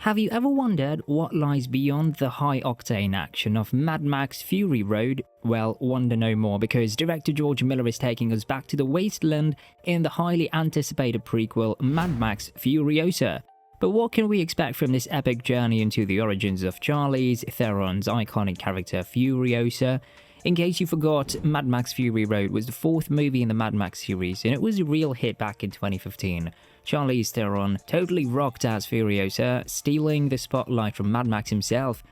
Have you ever wondered what lies beyond the high-octane action of Mad Max Fury Road? Well, wonder no more, because director George Miller is taking us back to the Wasteland in the highly anticipated prequel Mad Max Furiosa. But what can we expect from this epic journey into the origins of Charlize Theron's iconic character Furiosa? In case you forgot, Mad Max Fury Road was the fourth movie in the Mad Max series, and it was a real hit back in 2015. Charlize Theron totally rocked as Furiosa, stealing the spotlight from Mad Max himself.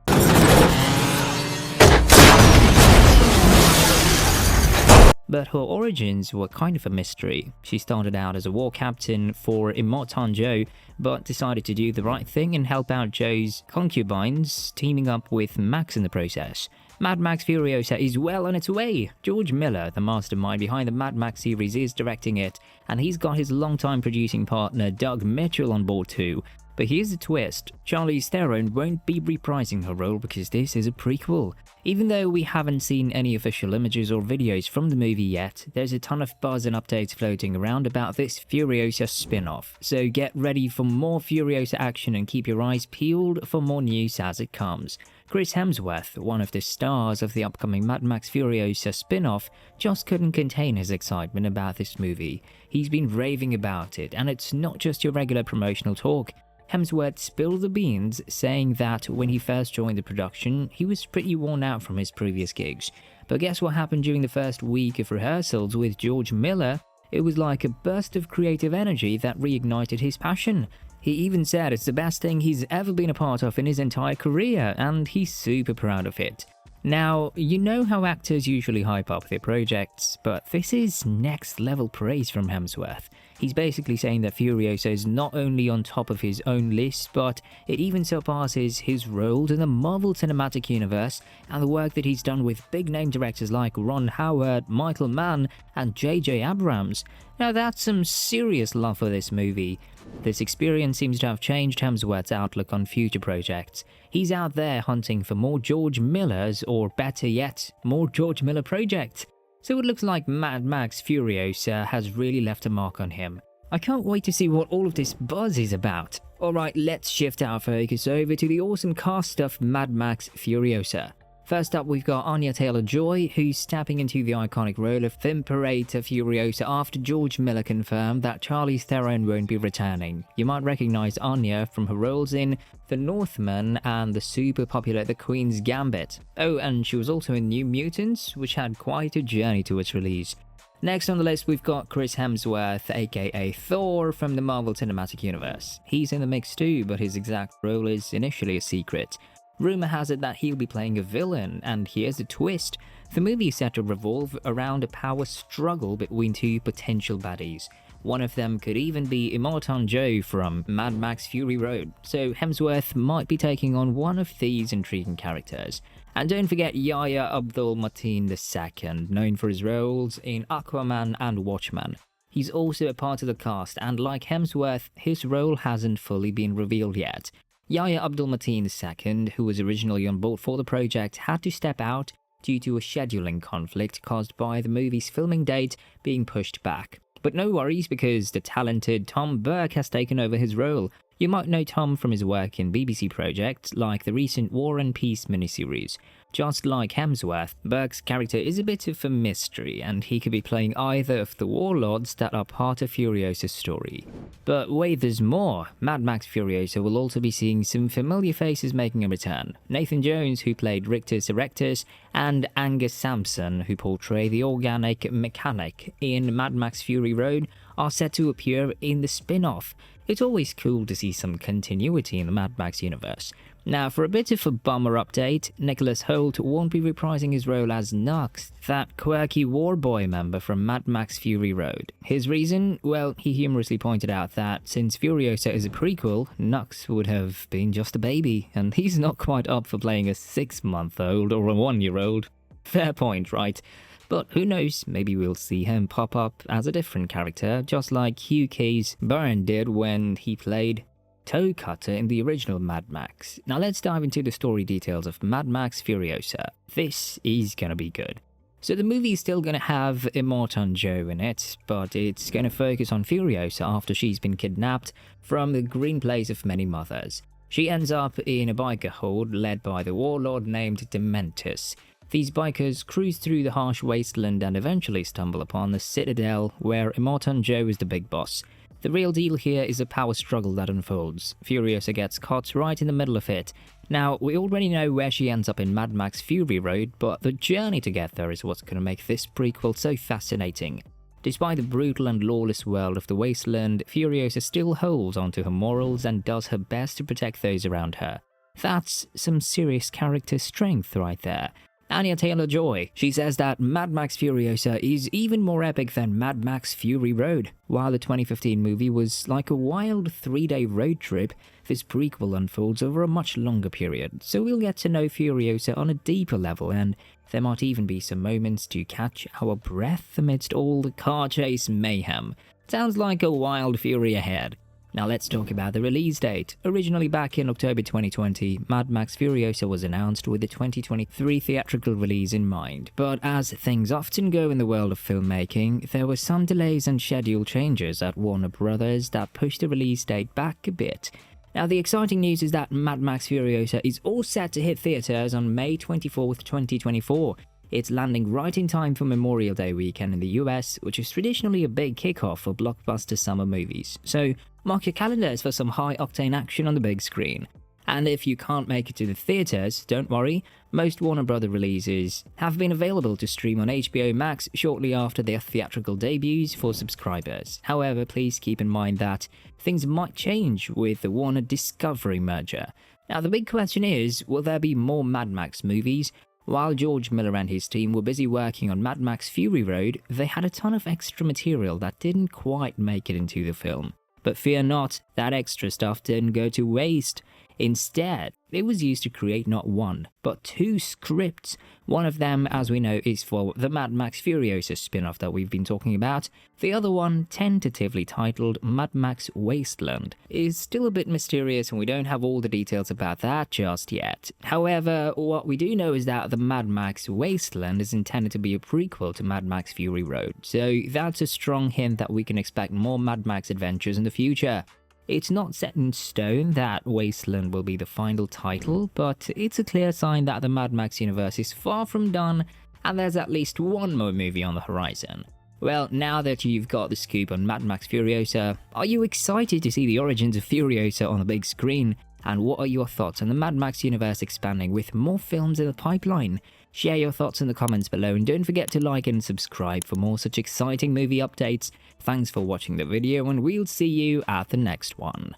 But her origins were kind of a mystery. She started out as a war captain for Immortan Joe, but decided to do the right thing and help out Joe's concubines, teaming up with Max in the process. Mad Max Furiosa is well on its way. George Miller, the mastermind behind the Mad Max series, is directing it, and he's got his longtime producing partner Doug Mitchell on board too. But here's the twist, Charlize Theron won't be reprising her role because this is a prequel. Even though we haven't seen any official images or videos from the movie yet, there's a ton of buzz and updates floating around about this Furiosa spin-off. So get ready for more Furiosa action and keep your eyes peeled for more news as it comes. Chris Hemsworth, one of the stars of the upcoming Mad Max Furiosa spin-off, just couldn't contain his excitement about this movie. He's been raving about it, and it's not just your regular promotional talk. Hemsworth spilled the beans, saying that when he first joined the production, he was pretty worn out from his previous gigs. But guess what happened during the first week of rehearsals with George Miller? It was like a burst of creative energy that reignited his passion. He even said it's the best thing he's ever been a part of in his entire career, and he's super proud of it. Now, you know how actors usually hype up their projects, but this is next level praise from Hemsworth. He's basically saying that Furiosa is not only on top of his own list, but it even surpasses his roles in the Marvel Cinematic Universe and the work that he's done with big-name directors like Ron Howard, Michael Mann, and J.J. Abrams. Now that's some serious love for this movie. This experience seems to have changed Hemsworth's outlook on future projects. He's out there hunting for more George Millers, or better yet, more George Miller projects. So it looks like Mad Max Furiosa has really left a mark on him. I can't wait to see what all of this buzz is about. Alright, let's shift our focus over to the awesome cast of Mad Max Furiosa. First up, we've got Anya Taylor-Joy, who's stepping into the iconic role of Imperator Furiosa after George Miller confirmed that Charlize Theron won't be returning. You might recognize Anya from her roles in The Northman and the super popular The Queen's Gambit. Oh, and she was also in New Mutants, which had quite a journey to its release. Next on the list, we've got Chris Hemsworth, aka Thor, from the Marvel Cinematic Universe. He's in the mix too, but his exact role is initially a secret. Rumor has it that he'll be playing a villain, and here's the twist. The movie is set to revolve around a power struggle between two potential baddies. One of them could even be Immortan Joe from Mad Max Fury Road, so Hemsworth might be taking on one of these intriguing characters. And don't forget Yahya Abdul-Mateen II, known for his roles in Aquaman and Watchmen. He's also a part of the cast, and like Hemsworth, his role hasn't fully been revealed yet. Yahya Abdul-Mateen II, who was originally on board for the project, had to step out due to a scheduling conflict caused by the movie's filming date being pushed back. But no worries, because the talented Tom Burke has taken over his role. You might know Tom from his work in BBC projects like the recent War and Peace miniseries. Just like Hemsworth, Burke's character is a bit of a mystery, and he could be playing either of the warlords that are part of Furiosa's story. But wait, there's more! Mad Max Furiosa will also be seeing some familiar faces making a return. Nathan Jones, who played Rictus Erectus, and Angus Sampson, who portray the organic mechanic in Mad Max Fury Road, are set to appear in the spin-off. It's always cool to see some continuity in the Mad Max universe. Now, for a bit of a bummer update, Nicholas Hoult won't be reprising his role as Nux, that quirky war boy member from Mad Max Fury Road. His reason? Well, he humorously pointed out that since Furiosa is a prequel, Nux would have been just a baby, and he's not quite up for playing a 6-month-old or a 1-year-old. Fair point, right? But who knows, maybe we'll see him pop up as a different character, just like Hugh Key's Byron did when he played Toe Cutter in the original Mad Max. Now let's dive into the story details of Mad Max Furiosa. This is gonna be good. So the movie is still gonna have Immortan Joe in it, but it's gonna focus on Furiosa after she's been kidnapped from the green place of many mothers. She ends up in a biker horde led by the warlord named Dementus. These bikers cruise through the harsh wasteland and eventually stumble upon the Citadel, where Immortan Joe is the big boss. The real deal here is a power struggle that unfolds. Furiosa gets caught right in the middle of it. Now, we already know where she ends up in Mad Max Fury Road, but the journey to get there is what's going to make this prequel so fascinating. Despite the brutal and lawless world of the Wasteland, Furiosa still holds onto her morals and does her best to protect those around her. That's some serious character strength right there. Anya Taylor-Joy, she says that Mad Max Furiosa is even more epic than Mad Max Fury Road. While the 2015 movie was like a wild 3-day road trip, this prequel unfolds over a much longer period, so we'll get to know Furiosa on a deeper level, and there might even be some moments to catch our breath amidst all the car chase mayhem. Sounds like a wild fury ahead. Now let's talk about the release date. Originally back in October 2020, Mad Max Furiosa was announced with the 2023 theatrical release in mind. But as things often go in the world of filmmaking, there were some delays and schedule changes at Warner Brothers that pushed the release date back a bit. Now the exciting news is that Mad Max Furiosa is all set to hit theaters on May 24th, 2024. It's landing right in time for Memorial Day weekend in the US, which is traditionally a big kickoff for blockbuster summer movies. So mark your calendars for some high-octane action on the big screen. And if you can't make it to the theaters, don't worry, most Warner Bros. Releases have been available to stream on HBO Max shortly after their theatrical debuts for subscribers. However, please keep in mind that things might change with the Warner Discovery merger. Now the big question is, will there be more Mad Max movies? While George Miller and his team were busy working on Mad Max Fury Road, they had a ton of extra material that didn't quite make it into the film. But fear not, that extra stuff didn't go to waste. Instead, it was used to create not one, but 2 scripts. One of them, as we know, is for the Mad Max Furiosa spin-off that we've been talking about. The other one, tentatively titled Mad Max Wasteland, is still a bit mysterious and we don't have all the details about that just yet. However, what we do know is that the Mad Max Wasteland is intended to be a prequel to Mad Max Fury Road, so that's a strong hint that we can expect more Mad Max adventures in the future. It's not set in stone that Wasteland will be the final title, but it's a clear sign that the Mad Max universe is far from done, and there's at least one more movie on the horizon. Well, now that you've got the scoop on Mad Max Furiosa, are you excited to see the origins of Furiosa on the big screen? And what are your thoughts on the Mad Max universe expanding with more films in the pipeline? Share your thoughts in the comments below and don't forget to like and subscribe for more such exciting movie updates. Thanks for watching the video and we'll see you at the next one.